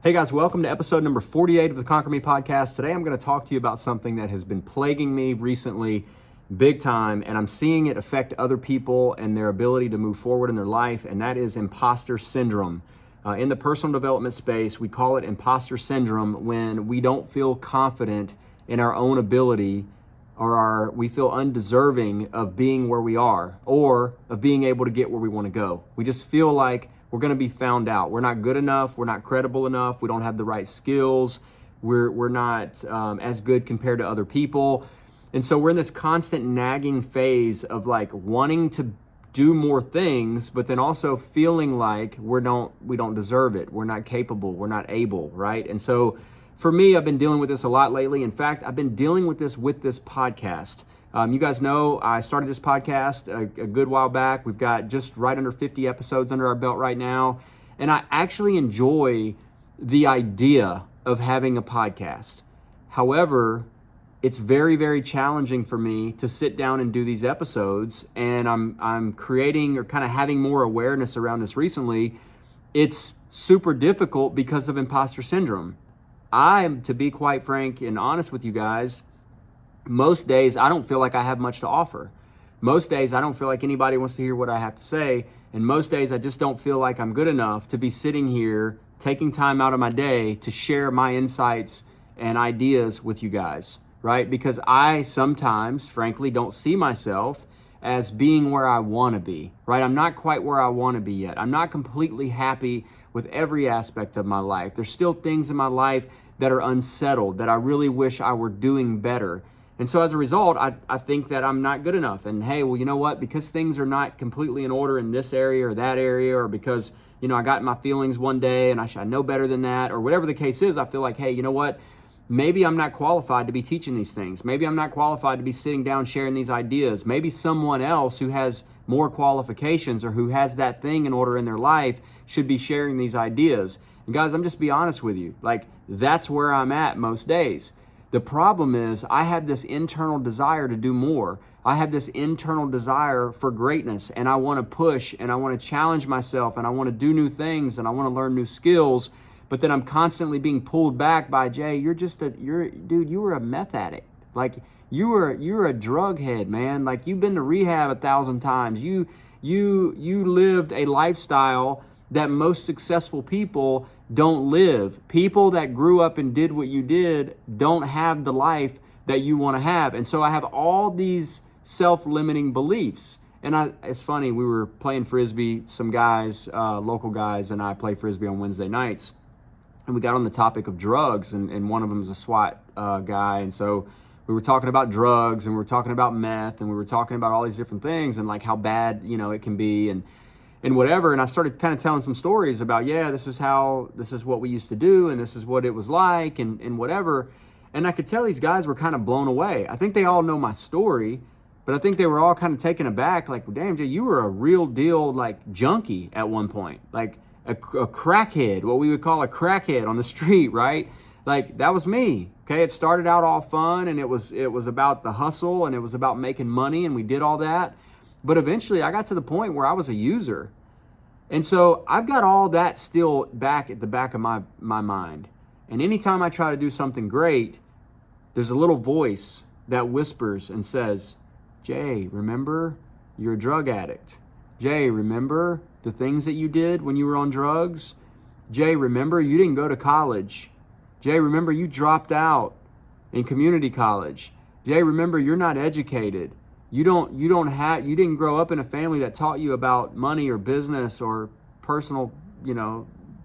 Hey guys, welcome to episode number 48 of the Conquer Me podcast. Today I'm going to talk to you about something that has been plaguing me recently big time, and I'm seeing it affect other people and their ability to move forward in their life, and that is imposter syndrome. In the personal development space, we call it imposter syndrome when we don't feel confident in our own ability or we feel undeserving of being where we are or of being able to get where we want to go. We just feel like we're going to be found out. We're not good enough. We're not credible enough. We don't have the right skills. We're not as good compared to other people. And so we're in this constant nagging phase of like wanting to do more things, but then also feeling like we don't deserve it. We're not capable. We're not able, right? And so for me, I've been dealing with this a lot lately. In fact, I've been dealing with this podcast. You guys know I started this podcast a good while back. We've got just right under 50 episodes under our belt right now. And I actually enjoy the idea of having a podcast. However, it's very, very challenging for me to sit down and do these episodes. And I'm creating or kind of having more awareness around this recently. It's super difficult because of imposter syndrome. To be quite frank and honest with you guys, most days I don't feel like I have much to offer. Most days I don't feel like anybody wants to hear what I have to say. And most days I just don't feel like I'm good enough to be sitting here taking time out of my day to share my insights and ideas with you guys, right? Because I sometimes, frankly, don't see myself as being where I want to be, right? I'm not quite where I want to be yet. I'm not completely happy with every aspect of my life. There's still things in my life that are unsettled that I really wish I were doing better. And so as a result, I think that I'm not good enough. And hey, well, you know what? Because things are not completely in order in this area or that area, or because, I got my feelings one day and I know better than that, or whatever the case is, I feel like, hey, you know what? Maybe I'm not qualified to be teaching these things. Maybe I'm not qualified to be sitting down sharing these ideas. Maybe someone else who has more qualifications or who has that thing in order in their life should be sharing these ideas. And guys, I'm just be honest with you. Like, that's where I'm at most days. The problem is I have this internal desire to do more. I have this internal desire for greatness, and I want to push and I want to challenge myself and I want to do new things and I want to learn new skills. But then I'm constantly being pulled back by, Jay, you were a meth addict. Like you're a drug head, man. Like you've been to rehab 1,000 times. You lived a lifestyle that most successful people don't live. People that grew up and did what you did don't have the life that you want to have. And so I have all these self-limiting beliefs. And it's funny, we were playing Frisbee, some guys, local guys, and I play Frisbee on Wednesday nights. And we got on the topic of drugs, and one of them is a SWAT guy. And so we were talking about drugs, and we were talking about meth, and we were talking about all these different things and like how bad, it can be and whatever. And I started kind of telling some stories about, this is what we used to do, and this is what it was like, and whatever. And I could tell these guys were kind of blown away. I think they all know my story, but I think they were all kind of taken aback, like, damn, Jay, you were a real deal, like, junkie at one point, like a crackhead, what we would call a crackhead on the street, right? Like, that was me, okay? It started out all fun, and it was about the hustle, and it was about making money, and we did all that. But eventually I got to the point where I was a user. And so I've got all that still back at the back of my mind. And anytime I try to do something great, there's a little voice that whispers and says, Jay, remember, you're a drug addict. Jay, remember the things that you did when you were on drugs? Jay, remember you didn't go to college. Jay, remember you dropped out in community college. Jay, remember you're not educated. You didn't grow up in a family that taught you about money or business or personal,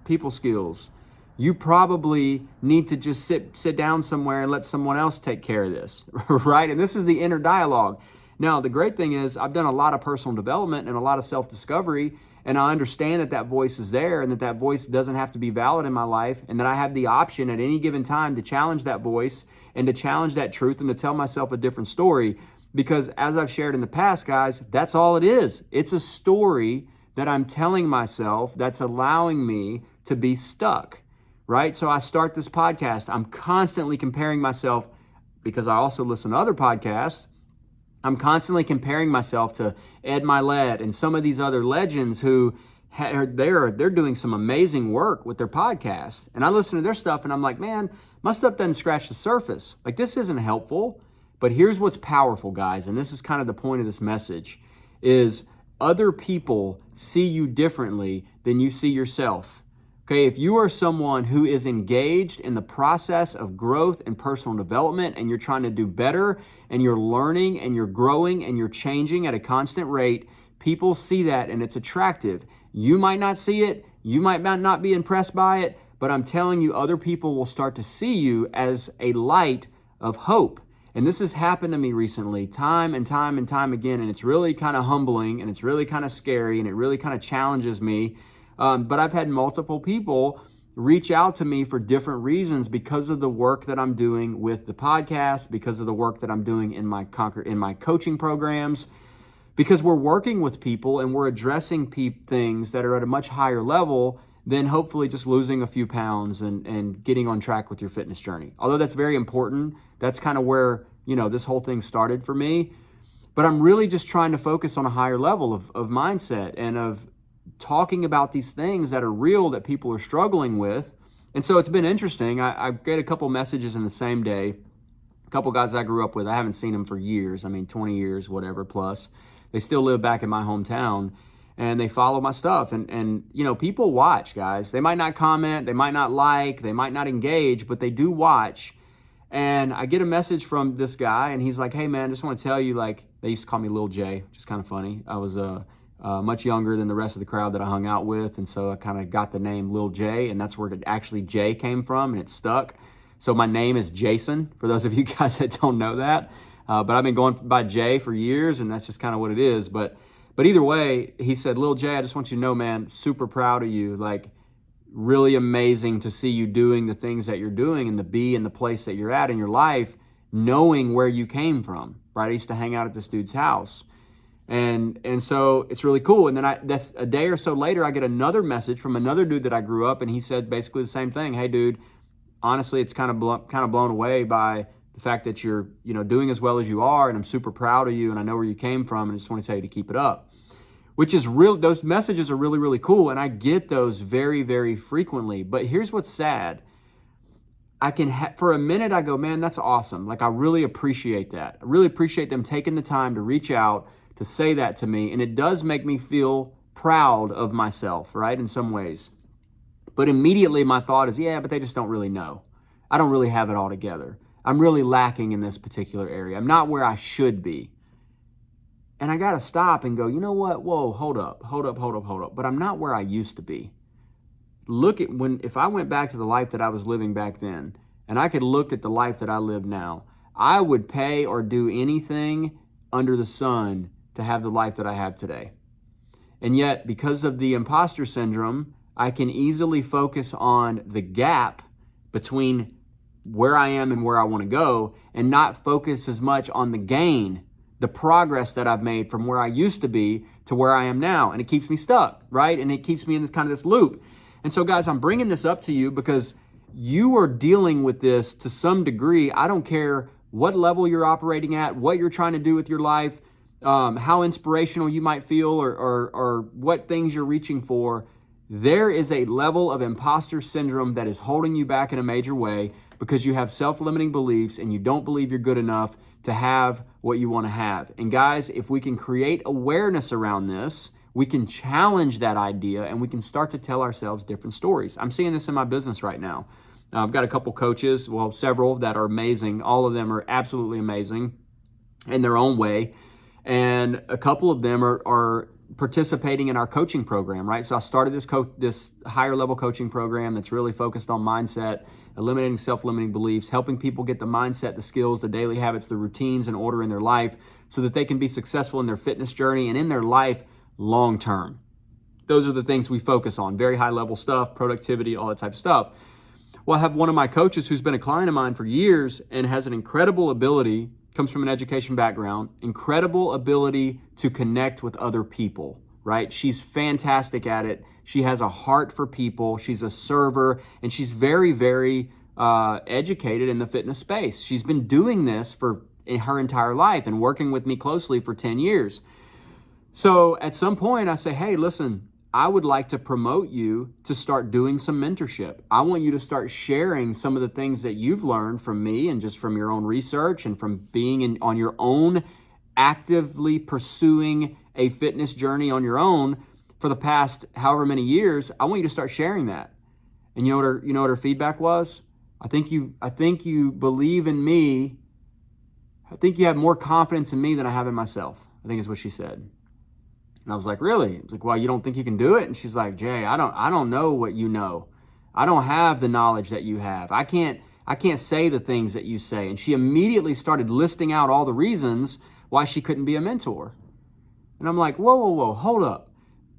people skills. You probably need to just sit down somewhere and let someone else take care of this, right? And this is the inner dialogue. Now, the great thing is I've done a lot of personal development and a lot of self-discovery, and I understand that voice is there and that voice doesn't have to be valid in my life, and that I have the option at any given time to challenge that voice and to challenge that truth and to tell myself a different story. Because as I've shared in the past, guys, that's all it is. It's a story that I'm telling myself that's allowing me to be stuck, right? So I start this podcast. I'm constantly comparing myself, because I also listen to other podcasts. I'm constantly comparing myself to Ed Milet and some of these other legends who they're doing some amazing work with their podcast. And I listen to their stuff and I'm like, man, my stuff doesn't scratch the surface. Like, this isn't helpful. But here's what's powerful, guys, and this is kind of the point of this message, is other people see you differently than you see yourself. Okay, if you are someone who is engaged in the process of growth and personal development and you're trying to do better and you're learning and you're growing and you're changing at a constant rate, people see that and it's attractive. You might not see it, you might not be impressed by it, but I'm telling you, other people will start to see you as a light of hope. And this has happened to me recently, time and time and time again, and it's really kind of humbling and it's really kind of scary and it really kind of challenges me. But I've had multiple people reach out to me for different reasons because of the work that I'm doing with the podcast, because of the work that I'm doing in my coaching programs, because we're working with people and we're addressing things that are at a much higher level than hopefully just losing a few pounds and getting on track with your fitness journey. Although that's very important, that's kind of where, this whole thing started for me. But I'm really just trying to focus on a higher level of mindset and of talking about these things that are real that people are struggling with. And so it's been interesting. I get a couple messages in the same day. A couple guys I grew up with, I haven't seen them for years. 20 years, whatever, plus. They still live back in my hometown. And they follow my stuff. And people watch, guys. They might not comment, they might not like, they might not engage, but they do watch. And I get a message from this guy, and he's like, hey, man, just want to tell you, they used to call me Lil J, which is kind of funny. I was much younger than the rest of the crowd that I hung out with, and so I kind of got the name Lil J, and that's where actually J came from, and it stuck. So my name is Jason, for those of you guys that don't know that. But I've been going by J for years, and that's just kind of what it is. But either way, he said, Lil J, I just want you to know, man, super proud of you. Really amazing to see you doing the things that you're doing and to be in the place that you're at in your life, knowing where you came from, right? I used to hang out at this dude's house. And so it's really cool. And then that's a day or so later, I get another message from another dude that I grew up, and he said basically the same thing. Hey, dude, honestly, it's kind of blown away by the fact that you're, doing as well as you are, and I'm super proud of you, and I know where you came from, and I just want to tell you to keep it up. Which is real. Those messages are really, really cool, and I get those very, very frequently. But here's what's sad. I can, for a minute, I go, man, that's awesome. I really appreciate that. I really appreciate them taking the time to reach out, to say that to me, and it does make me feel proud of myself, right, in some ways. But immediately my thought is, yeah, but they just don't really know. I don't really have it all together. I'm really lacking in this particular area. I'm not where I should be. And I got to stop and go, you know what? Whoa, hold up. But I'm not where I used to be. If I went back to the life that I was living back then, and I could look at the life that I live now, I would pay or do anything under the sun to have the life that I have today. And yet, because of the imposter syndrome, I can easily focus on the gap between where I am and where I want to go, and not focus as much on the gain, the progress that I've made from where I used to be to where I am now. And it keeps me stuck, right? And it keeps me in this loop. And so, guys, I'm bringing this up to you because you are dealing with this to some degree. I don't care what level you're operating at, what you're trying to do with your life, how inspirational you might feel, or what things you're reaching for. There is a level of imposter syndrome that is holding you back in a major way because you have self-limiting beliefs and you don't believe you're good enough to have what you want to have. And guys, if we can create awareness around this, we can challenge that idea and we can start to tell ourselves different stories. I'm seeing this in my business right now. I've got a couple coaches, several that are amazing. All of them are absolutely amazing in their own way. And a couple of them are participating in our coaching program, right? So I started this higher level coaching program that's really focused on mindset, eliminating self-limiting beliefs, helping people get the mindset, the skills, the daily habits, the routines and order in their life so that they can be successful in their fitness journey and in their life long term. Those are the things we focus on, very high level stuff, productivity, all that type of stuff. Well, I have one of my coaches who's been a client of mine for years and has an incredible ability, comes from an education background, incredible ability to connect with other people, right? She's fantastic at it. She has a heart for people. She's a server, and she's very, very educated in the fitness space. She's been doing this for her entire life and working with me closely for 10 years. So at some point I say, hey, listen, I would like to promote you to start doing some mentorship. I want you to start sharing some of the things that you've learned from me and just from your own research and from being on your own, actively pursuing a fitness journey on your own for the past however many years. I want you to start sharing that. And you know what her feedback was? I think you believe in me. I think you have more confidence in me than I have in myself, I think is what she said. And I was like, really? I was like, well, you don't think you can do it? And she's like, Jay, I don't know what you know. I don't have the knowledge that you have. I can't say the things that you say. And she immediately started listing out all the reasons why she couldn't be a mentor. And I'm like, whoa, hold up.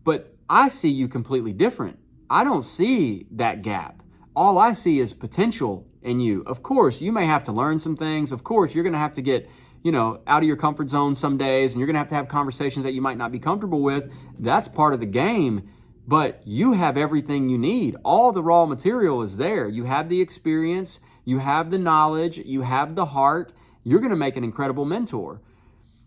But I see you completely different. I don't see that gap. All I see is potential in you. Of course, you may have to learn some things. Of course, you're going to have to get out of your comfort zone some days, and you're going to have conversations that you might not be comfortable with. That's part of the game, but you have everything you need. All the raw material is there. You have the experience, you have the knowledge, you have the heart. You're going to make an incredible mentor.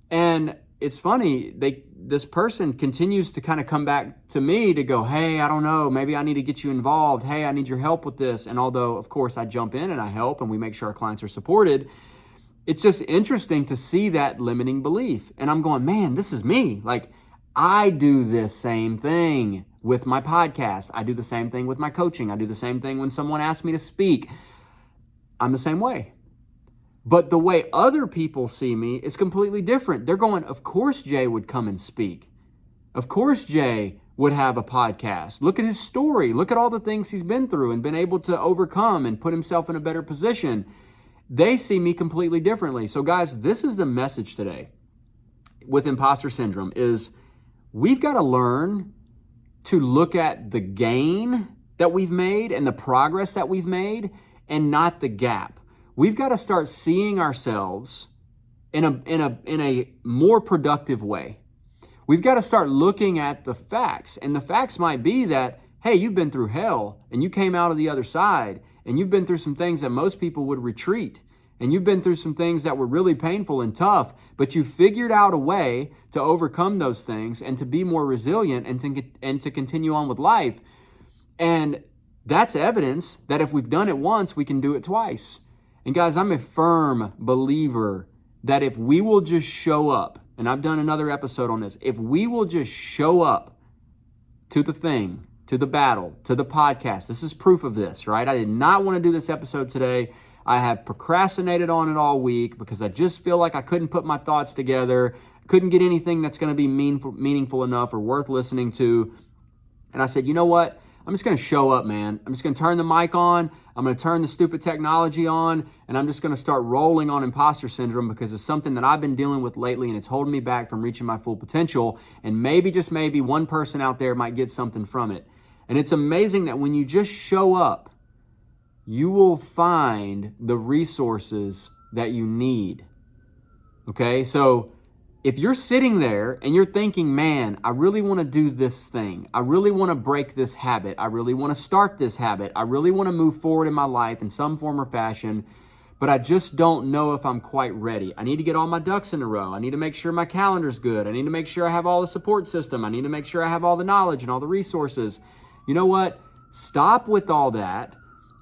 And it's funny, this person continues to kind of come back to me to go, hey, I don't know, maybe I need to get you involved. Hey, I need your help with this. And although, of course, I jump in and I help and we make sure our clients are supported, it's just interesting to see that limiting belief. And I'm going, man, this is me. Like, I do this same thing with my podcast. I do the same thing with my coaching. I do the same thing when someone asks me to speak. I'm the same way. But the way other people see me is completely different. They're going, of course Jay would come and speak. Of course Jay would have a podcast. Look at his story. Look at all the things he's been through and been able to overcome and put himself in a better position. They see me completely differently. So guys, this is the message today with imposter syndrome is we've got to learn to look at the gain that we've made and the progress that we've made and not the gap. We've got to start seeing ourselves in a more productive way. We've got to start looking at the facts. And the facts might be that, hey, you've been through hell and you came out of the other side. And you've been through some things that most people would retreat. And you've been through some things that were really painful and tough, but you figured out a way to overcome those things and to be more resilient and to continue on with life. And that's evidence that if we've done it once, we can do it twice. And guys, I'm a firm believer that if we will just show up, and I've done another episode on this, if we will just show up to the thing, to the battle, to the podcast. This is proof of this, right? I did not want to do this episode today. I have procrastinated on it all week because I just feel like I couldn't put my thoughts together, couldn't get anything that's going to be meaningful enough or worth listening to. And I said, you know what? I'm just going to show up, man. I'm just going to turn the mic on. I'm going to turn the stupid technology on, and I'm just going to start rolling on imposter syndrome because it's something that I've been dealing with lately, and it's holding me back from reaching my full potential. And maybe, just maybe, one person out there might get something from it. And it's amazing that when you just show up, you will find the resources that you need. Okay? So if you're sitting there and you're thinking, man, I really want to do this thing. I really want to break this habit. I really want to start this habit. I really want to move forward in my life in some form or fashion, but I just don't know if I'm quite ready. I need to get all my ducks in a row. I need to make sure my calendar's good. I need to make sure I have all the support system. I need to make sure I have all the knowledge and all the resources. You know what? Stop with all that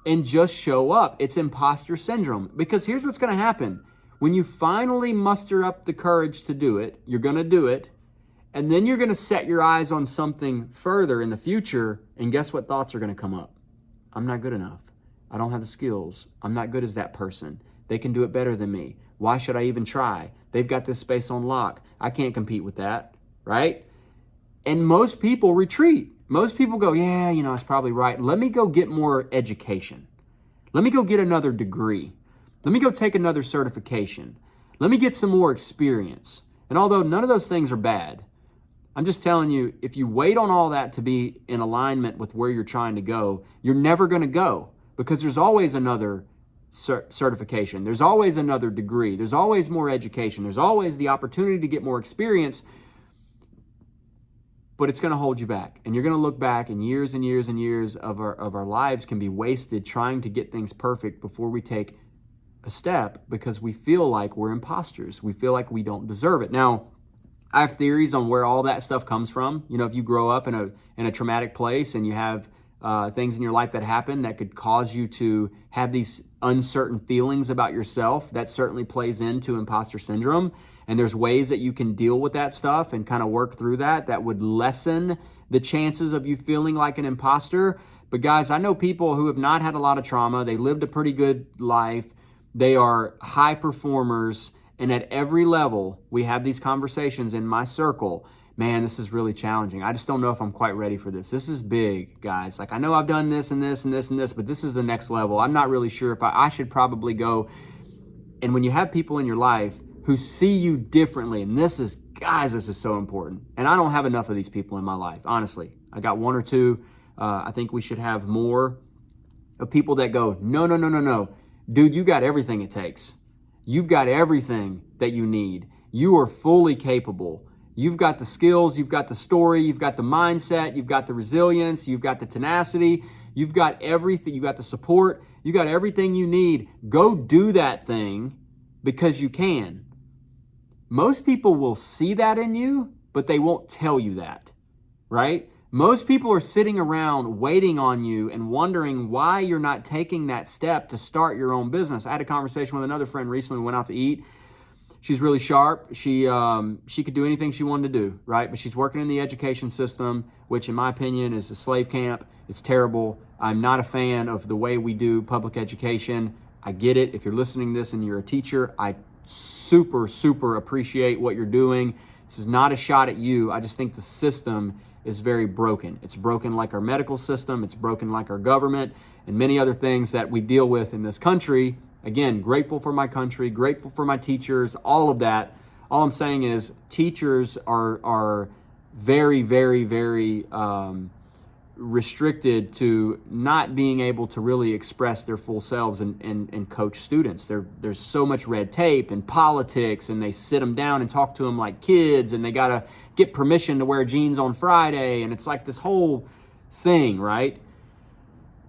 and just show up. It's imposter syndrome. Because here's what's going to happen. When you finally muster up the courage to do it, you're going to do it. And then you're going to set your eyes on something further in the future. And guess what thoughts are going to come up? I'm not good enough. I don't have the skills. I'm not good as that person. They can do it better than me. Why should I even try? They've got this space on lock. I can't compete with that, right? And most people retreat. Most people go, yeah, it's probably right. Let me go get more education. Let me go get another degree. Let me go take another certification. Let me get some more experience. And although none of those things are bad, I'm just telling you, if you wait on all that to be in alignment with where you're trying to go, you're never going to go because there's always another certification. There's always another degree. There's always more education. There's always the opportunity to get more experience. But it's going to hold you back. And you're going to look back and years and years and years of our lives can be wasted trying to get things perfect before we take a step because we feel like we're imposters. We feel like we don't deserve it. Now, I have theories on where all that stuff comes from. You know, if you grow up in a traumatic place and you have things in your life that happen that could cause you to have these uncertain feelings about yourself, that certainly plays into imposter syndrome. And there's ways that you can deal with that stuff and kind of work through that would lessen the chances of you feeling like an imposter. But guys, I know people who have not had a lot of trauma. They lived a pretty good life. They are high performers. And at every level, we have these conversations in my circle. Man, this is really challenging. I just don't know if I'm quite ready for this. This is big, guys. Like, I know I've done this and this and this and this, but this is the next level. I'm not really sure if I should probably go. And when you have people in your life who see you differently, and this is so important. And I don't have enough of these people in my life, honestly. I got one or two. I think we should have more of people that go, no. Dude, you got everything it takes. You've got everything that you need. You are fully capable. You've got the skills, you've got the story, you've got the mindset, you've got the resilience, you've got the tenacity, you've got everything, you got the support, you got everything you need. Go do that thing because you can. Most people will see that in you, but they won't tell you that, right? Most people are sitting around waiting on you and wondering why you're not taking that step to start your own business. I had a conversation with another friend recently. We went out to eat. She's really sharp. She could do anything she wanted to do, right? But she's working in the education system, which in my opinion is a slave camp. It's terrible. I'm not a fan of the way we do public education. I get it. If you're listening to this and you're a teacher, I super appreciate what you're doing. This is not a shot at you. I just think the system is very broken. It's broken like our medical system. It's broken like our government and many other things that we deal with in this country. Again, grateful for my country, grateful for my teachers, all of that. All I'm saying is teachers are very restricted to not being able to really express their full selves and coach students. There's so much red tape and politics, and they sit them down and talk to them like kids, and they got to get permission to wear jeans on Friday, and it's like this whole thing, right?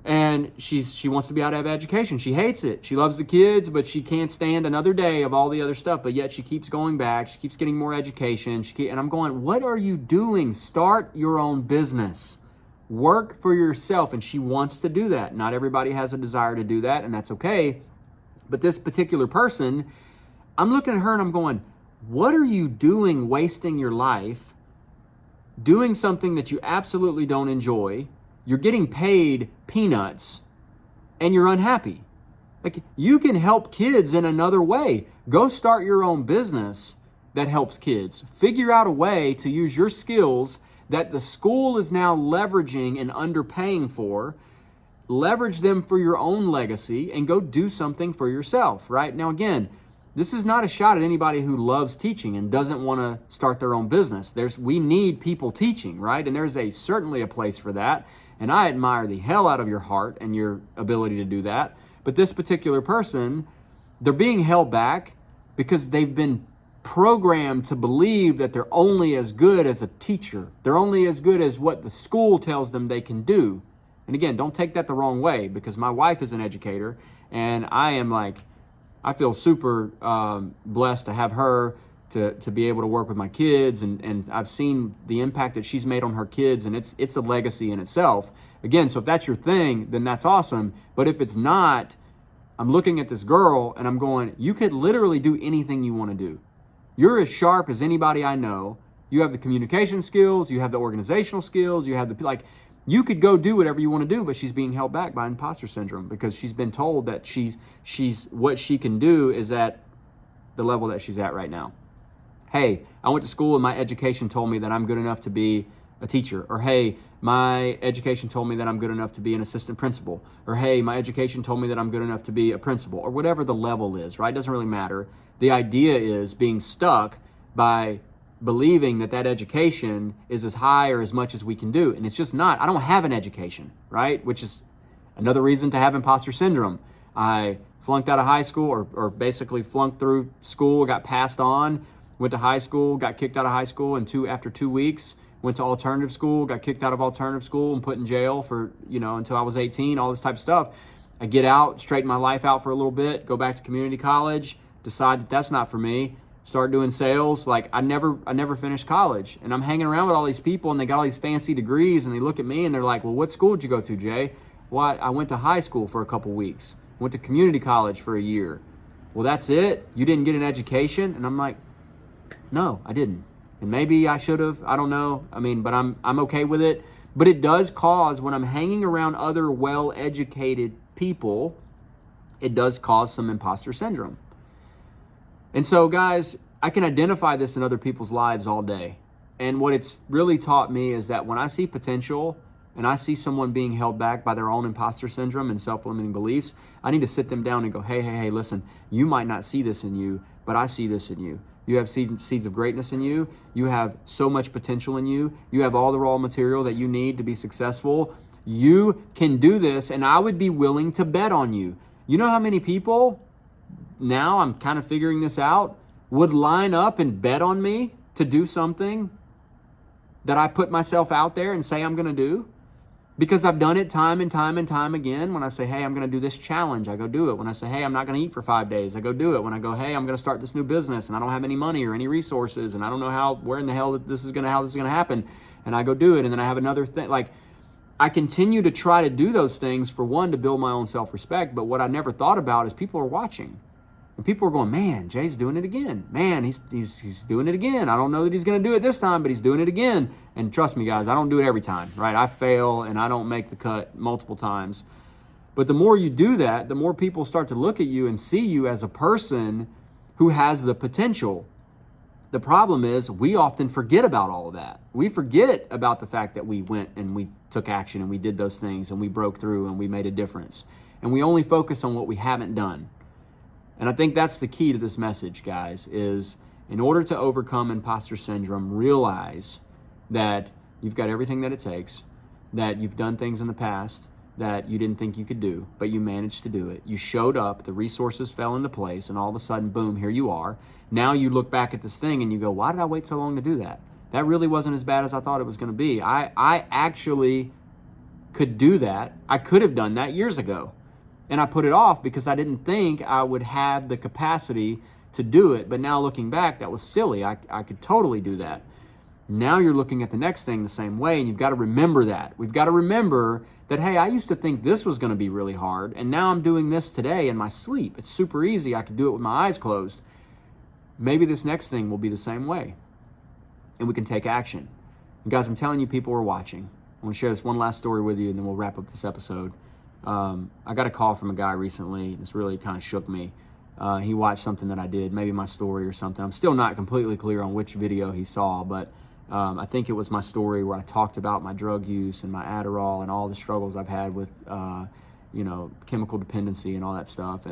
And she wants to be out of education. She hates it. She loves the kids, but she can't stand another day of all the other stuff, but yet she keeps going back. She keeps getting more education. And I'm going, what are you doing? Start your own business. Work for yourself. And she wants to do that. Not everybody has a desire to do that, and that's okay. But this particular person, I'm looking at her and I'm going, what are you doing wasting your life doing something that you absolutely don't enjoy? You're getting paid peanuts and you're unhappy. Like, you can help kids in another way. Go start your own business that helps kids. Figure out a way to use your skills that the school is now leveraging and underpaying for. Leverage them for your own legacy and go do something for yourself, right? Now, again, this is not a shot at anybody who loves teaching and doesn't want to start their own business. We need people teaching, right? And there's certainly a place for that. And I admire the hell out of your heart and your ability to do that. But this particular person, they're being held back because they've been programmed to believe that they're only as good as a teacher. They're only as good as what the school tells them they can do. And again, don't take that the wrong way, because my wife is an educator, and I feel super blessed to have her to be able to work with my kids, and I've seen the impact that she's made on her kids, and it's a legacy in itself. Again, so if that's your thing, then that's awesome. But if it's not, I'm looking at this girl and I'm going, you could literally do anything you want to do. You're as sharp as anybody I know. You have the communication skills, you have the organizational skills, you have you could go do whatever you want to do, but she's being held back by imposter syndrome because she's been told that she's what she can do is at the level that she's at right now. Hey, I went to school and my education told me that I'm good enough to be a teacher. Or hey, my education told me that I'm good enough to be an assistant principal. Or hey, my education told me that I'm good enough to be a principal. Or whatever the level is, right? It doesn't really matter. The idea is being stuck by believing that education is as high or as much as we can do. And it's just not. I don't have an education, right? Which is another reason to have imposter syndrome. I flunked out of high school or basically flunked through school, got passed on, went to high school, got kicked out of high school, and after 2 weeks, went to alternative school, got kicked out of alternative school and put in jail for, until I was 18, all this type of stuff. I get out, straighten my life out for a little bit, go back to community college, decide that that's not for me. start doing sales. Like I never finished college, and I'm hanging around with all these people and they got all these fancy degrees, and they look at me and they're like, well, what school did you go to, Jay? Well, I went to high school for a couple weeks, went to community college for a year. Well, that's it? You didn't get an education? And I'm like, no, I didn't. And maybe I should have, I don't know. I mean, but I'm okay with it. But it does cause, when I'm hanging around other well-educated people, it does cause some imposter syndrome. And so, guys, I can identify this in other people's lives all day. And what it's really taught me is that when I see potential and I see someone being held back by their own imposter syndrome and self-limiting beliefs, I need to sit them down and go, hey, listen, you might not see this in you, but I see this in you. You have seeds of greatness in you. You have so much potential in you. You have all the raw material that you need to be successful. You can do this, and I would be willing to bet on you. You know how many people, now I'm kind of figuring this out, would line up and bet on me to do something that I put myself out there and say I'm going to do? Because I've done it time and time and time again. When I say, hey, I'm going to do this challenge, I go do it. When I say, hey, I'm not going to eat for 5 days, I go do it. When I go, hey, I'm going to start this new business and I don't have any money or any resources and I don't know where in the hell how this is going to happen, and I go do it. And then I have another thing. Like, I continue to try to do those things, for one, to build my own self-respect. But what I never thought about is people are watching. And people are going, man, Jay's doing it again. Man, he's doing it again. I don't know that he's going to do it this time, but he's doing it again. And trust me, guys, I don't do it every time, right? I fail and I don't make the cut multiple times. But the more you do that, the more people start to look at you and see you as a person who has the potential. The problem is we often forget about all of that. We forget about the fact that we went and we took action and we did those things and we broke through and we made a difference. And we only focus on what we haven't done. And I think that's the key to this message, guys, is in order to overcome imposter syndrome, realize that you've got everything that it takes, that you've done things in the past that you didn't think you could do, but you managed to do it. You showed up, the resources fell into place, and all of a sudden, boom, here you are. Now you look back at this thing and you go, why did I wait so long to do that? That really wasn't as bad as I thought it was going to be. I actually could do that. I could have done that years ago. And I put it off because I didn't think I would have the capacity to do it. But now looking back, that was silly. I could totally do that. Now you're looking at the next thing the same way, and you've got to remember that. We've got to remember that, hey, I used to think this was going to be really hard, and now I'm doing this today in my sleep. It's super easy. I could do it with my eyes closed. Maybe this next thing will be the same way, and we can take action. And guys, I'm telling you, people are watching. I want to share this one last story with you, and then we'll wrap up this episode. I got a call from a guy recently. This really kind of shook me. He watched something that I did, maybe my story or something. I'm still not completely clear on which video he saw, but I think it was my story where I talked about my drug use and my Adderall and all the struggles I've had with, chemical dependency and all that stuff.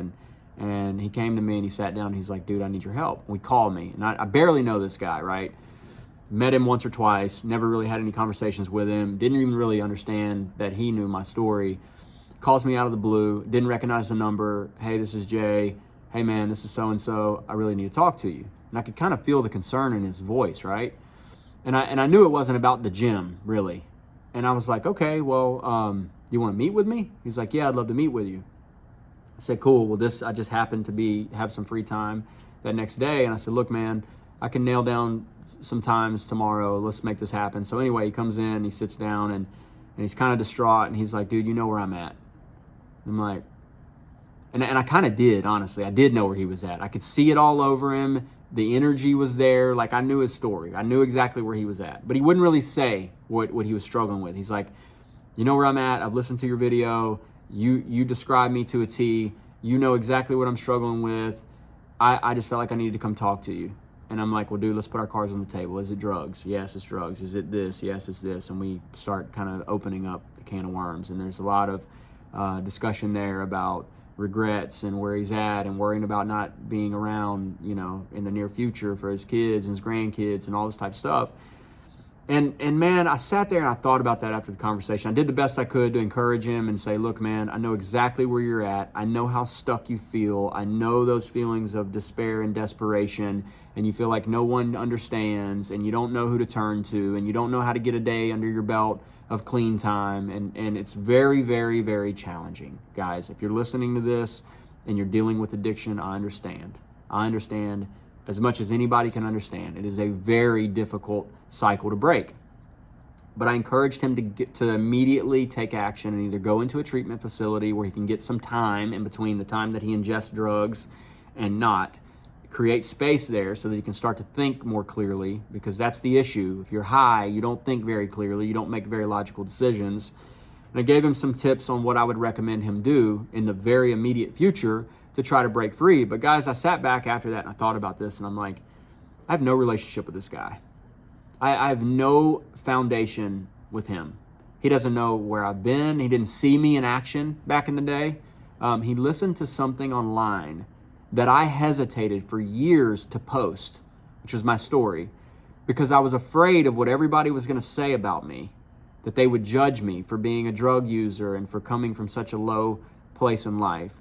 And he came to me and he sat down and he's like, dude, I need your help. He called me, and I barely know this guy, right? Met him once or twice, never really had any conversations with him, didn't even really understand that he knew my story. Calls me out of the blue, didn't recognize the number. Hey, this is Jay. Hey, man, this is so-and-so. I really need to talk to you. And I could kind of feel the concern in his voice, right? And I knew it wasn't about the gym, really. And I was like, okay, well, you want to meet with me? He's like, yeah, I'd love to meet with you. I said, cool. Well, I just happened to have some free time that next day. And I said, look, man, I can nail down some times tomorrow. Let's make this happen. So anyway, he comes in, he sits down, and he's kind of distraught. And he's like, dude, you know where I'm at. I'm like, and I kind of did, honestly. I did know where he was at. I could see it all over him. The energy was there. Like, I knew his story. I knew exactly where he was at. But he wouldn't really say what he was struggling with. He's like, you know where I'm at. I've listened to your video. You described me to a T. You know exactly what I'm struggling with. I just felt like I needed to come talk to you. And I'm like, well, dude, let's put our cards on the table. Is it drugs? Yes, it's drugs. Is it this? Yes, it's this. And we start kind of opening up the can of worms. And there's a lot of discussion there about regrets and where he's at and worrying about not being around, in the near future for his kids and his grandkids and all this type of stuff. And man, I sat there and I thought about that after the conversation. I did the best I could to encourage him and say, look, man, I know exactly where you're at. I know how stuck you feel. I know those feelings of despair and desperation, and you feel like no one understands, and you don't know who to turn to, and you don't know how to get a day under your belt of clean time. And it's very, very, very challenging. Guys, if you're listening to this and you're dealing with addiction, I understand. as much as anybody can understand. It is a very difficult cycle to break. But I encouraged him to immediately take action and either go into a treatment facility where he can get some time in between the time that he ingests drugs and not, create space there so that he can start to think more clearly, because that's the issue. If you're high, you don't think very clearly, you don't make very logical decisions. And I gave him some tips on what I would recommend him do in the very immediate future to try to break free. But guys, I sat back after that and I thought about this and I'm like, I have no relationship with this guy. I have no foundation with him. He doesn't know where I've been. He didn't see me in action back in the day. He listened to something online that I hesitated for years to post, which was my story, because I was afraid of what everybody was going to say about me, that they would judge me for being a drug user and for coming from such a low place in life.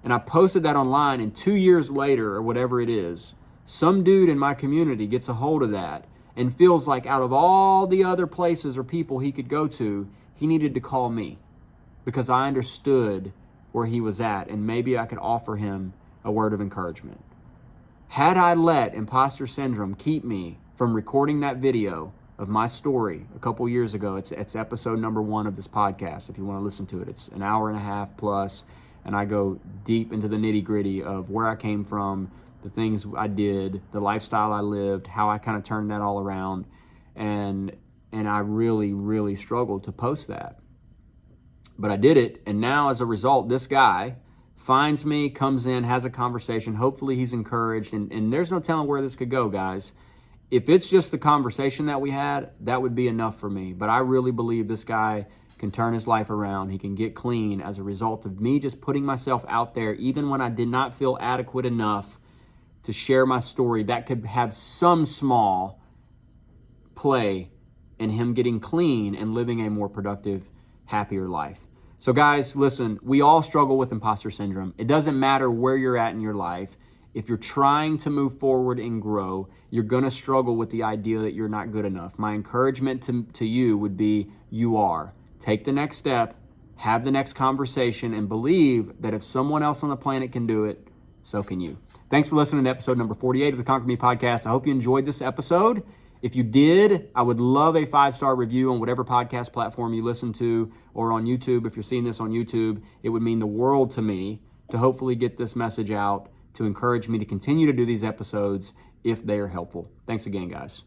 And I posted that online, and 2 years later, or whatever it is, some dude in my community gets a hold of that and feels like out of all the other places or people he could go to, he needed to call me because I understood where he was at and maybe I could offer him a word of encouragement. Had I let imposter syndrome keep me from recording that video of my story a couple years ago, it's episode number 1 of this podcast. If you want to listen to it, it's an hour and a half plus, and I go deep into the nitty gritty of where I came from, the things I did, the lifestyle I lived, how I kind of turned that all around. And I really, really struggled to post that. But I did it. And now as a result, this guy finds me, comes in, has a conversation. Hopefully he's encouraged. And there's no telling where this could go, guys. If it's just the conversation that we had, that would be enough for me. But I really believe this guy can turn his life around. He can get clean as a result of me just putting myself out there, even when I did not feel adequate enough to share my story that could have some small play in him getting clean and living a more productive, happier life. So guys, listen, we all struggle with imposter syndrome. It doesn't matter where you're at in your life. If you're trying to move forward and grow, you're going to struggle with the idea that you're not good enough. My encouragement to you would be, you are. Take the next step, have the next conversation, and believe that if someone else on the planet can do it, so can you. Thanks for listening to episode number 48 of the Conquer Me podcast. I hope you enjoyed this episode. If you did, I would love a 5-star review on whatever podcast platform you listen to, or on YouTube. If you're seeing this on YouTube, it would mean the world to me to hopefully get this message out to encourage me to continue to do these episodes if they are helpful. Thanks again, guys.